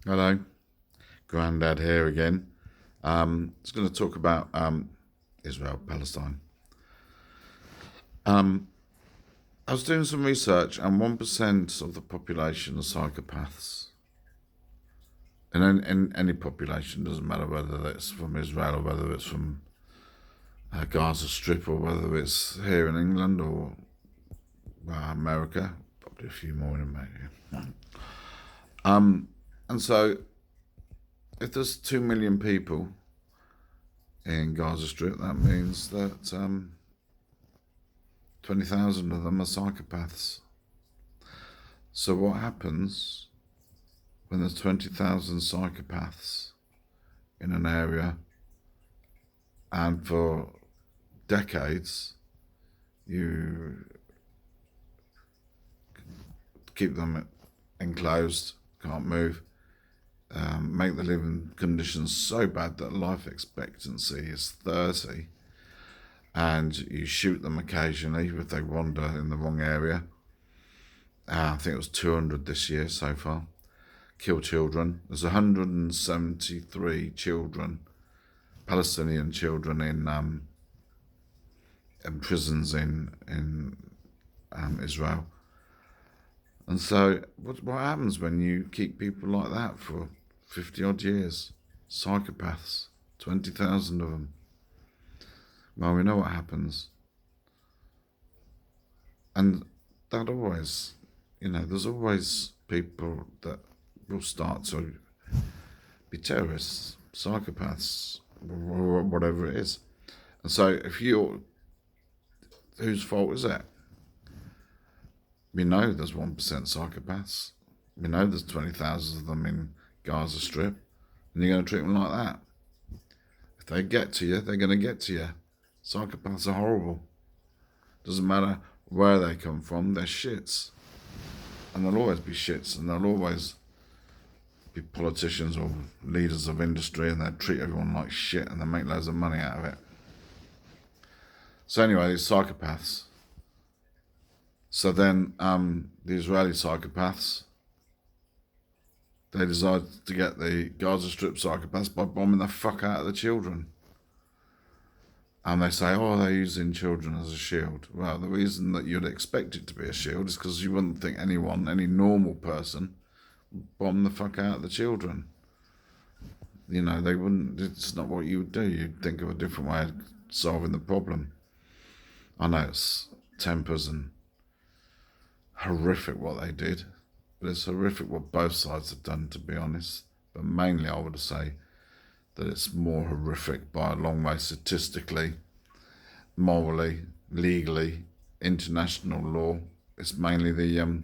Hello, Grandad here again. It's going to talk about Israel, Palestine. I was doing some research, and 1% of the population are psychopaths. And in any population, doesn't matter whether it's from Israel or whether it's from Gaza Strip or whether it's here in England or America. Probably a few more in America. And so, if there's 2 million people in Gaza Strip, that means that 20,000 of them are psychopaths. So what happens when there's 20,000 psychopaths in an area, and for decades you keep them enclosed, can't move, make the living conditions so bad that life expectancy is 30, and you shoot them occasionally if they wander in the wrong area. I think it was 200 this year so far. Kill children. There's 173 children, Palestinian children, in prisons in Israel. And so what happens when you keep people like that for 50 odd years? Psychopaths, 20,000 of them. Well, we know what happens. And that always, there's always people that will start to be terrorists, psychopaths, or whatever it is. And so whose fault is it? We know there's 1% psychopaths. We know there's 20,000 of them in Gaza Strip. And you're going to treat them like that. If they get to you, they're going to get to you. Psychopaths are horrible. Doesn't matter where they come from, they're shits. And they'll always be shits, and they'll always be politicians or leaders of industry, and they'll treat everyone like shit, and they make loads of money out of it. So anyway, these psychopaths. So then the Israeli psychopaths, they decided to get the Gaza Strip psychopaths by bombing the fuck out of the children. And they say, they're using children as a shield. Well, the reason that you'd expect it to be a shield is because you wouldn't think any normal person, would bomb the fuck out of the children. They wouldn't, it's not what you would do. You'd think of a different way of solving the problem. I know it's tempers and horrific what they did, but it's horrific what both sides have done, to be honest. But mainly I would say that it's more horrific by a long way, statistically, morally, legally, international law. It's mainly the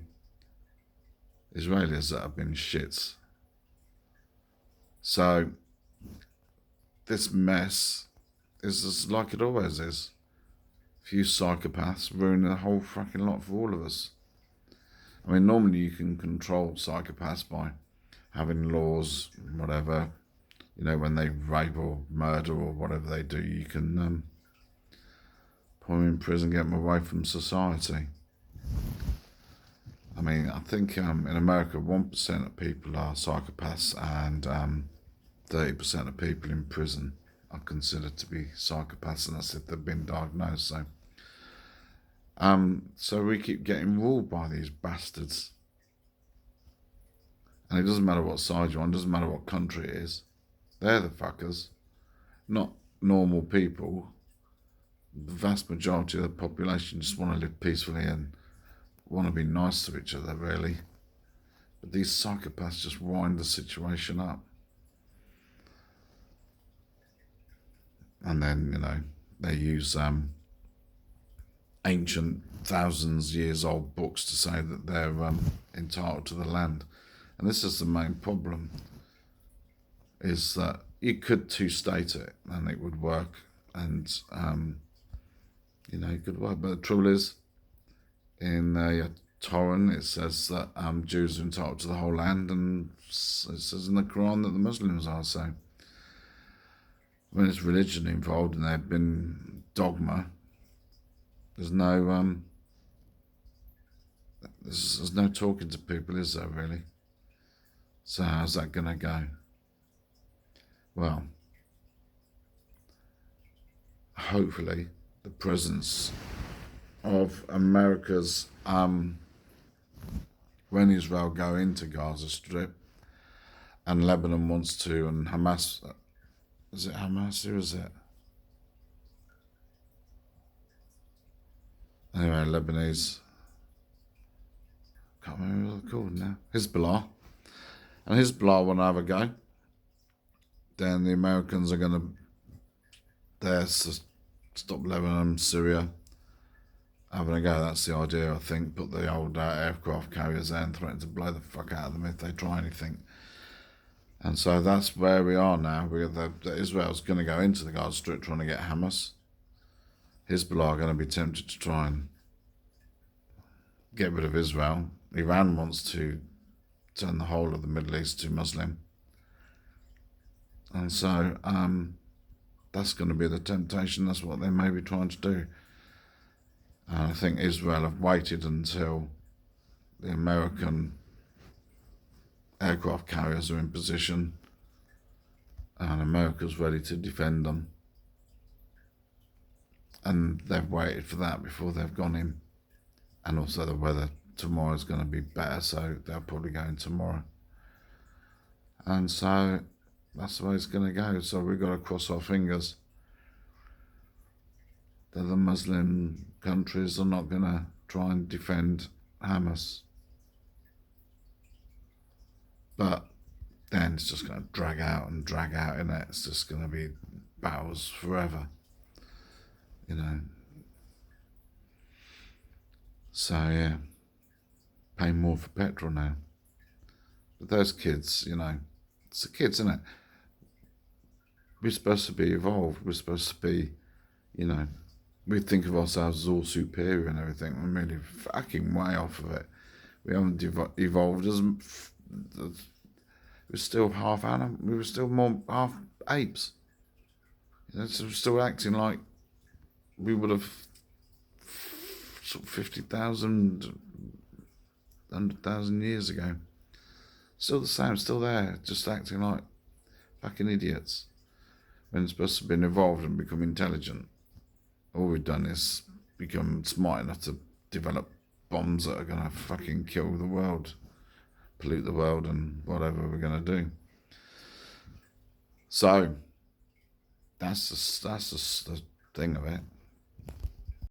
Israelis that have been shits. So this mess is just like it always is. A few psychopaths ruining the whole fucking lot for all of us. I mean, normally you can control psychopaths by having laws, whatever. When they rape or murder or whatever they do, you can put them in prison, get them away from society. I mean, I think in America, 1% of people are psychopaths, and 30% of people in prison are considered to be psychopaths, and that's if they've been diagnosed. So we keep getting ruled by these bastards. And it doesn't matter what side you're on, doesn't matter what country it is. They're the fuckers, not normal people. The vast majority of the population just want to live peacefully and want to be nice to each other, really. But these psychopaths just wind the situation up. And then, they use ancient, thousands years old books to say that they're entitled to the land. And this is the main problem, is that you could two-state it and it would work, and it could work. But the trouble is, in the Torah it says that Jews are entitled to the whole land, and it says in the Quran that the Muslims are. So when there's religion involved and there's been dogma, there's no talking to people, is there really? So how's that going to go? Well, hopefully the presence of America's when Israel go into Gaza Strip and Lebanon wants to, and Hamas, is it Hamas or is it? Anyway, Lebanese, can't remember what they're called now, Hezbollah. And Hezbollah want to have a go. Then the Americans are going to there to stop Lebanon, Syria having a go. That's the idea, I think. Put the old aircraft carriers there and threaten to blow the fuck out of them if they try anything. And so that's where we are now. Israel's going to go into the Gaza Strip trying to get Hamas. Hezbollah are going to be tempted to try and get rid of Israel. Iran wants to turn the whole of the Middle East to Muslim. And so that's going to be the temptation. That's what they may be trying to do. And I think Israel have waited until the American aircraft carriers are in position and America's ready to defend them. And they've waited for that before they've gone in. And also the weather tomorrow is going to be better, so they'll probably go in tomorrow. And so that's the way it's going to go. So we've got to cross our fingers that the Muslim countries are not going to try and defend Hamas. But then it's just going to drag out, and it's just going to be battles forever, you know. So yeah, pay more for petrol now. But those kids, you know, it's the kids, isn't it? We're supposed to be evolved. We're supposed to be, you know, we think of ourselves as all superior and everything. We're really fucking way off of it. We haven't evolved as we're still half animal. We were still more half apes. You know, so we're still acting like we would have sort of 50,000, 100,000 years ago. Still the same, still there, just acting like fucking idiots. When it's supposed to have been evolved and become intelligent. All we've done is become smart enough to develop bombs that are going to fucking kill the world, pollute the world, and whatever we're going to do. So that's the thing of it.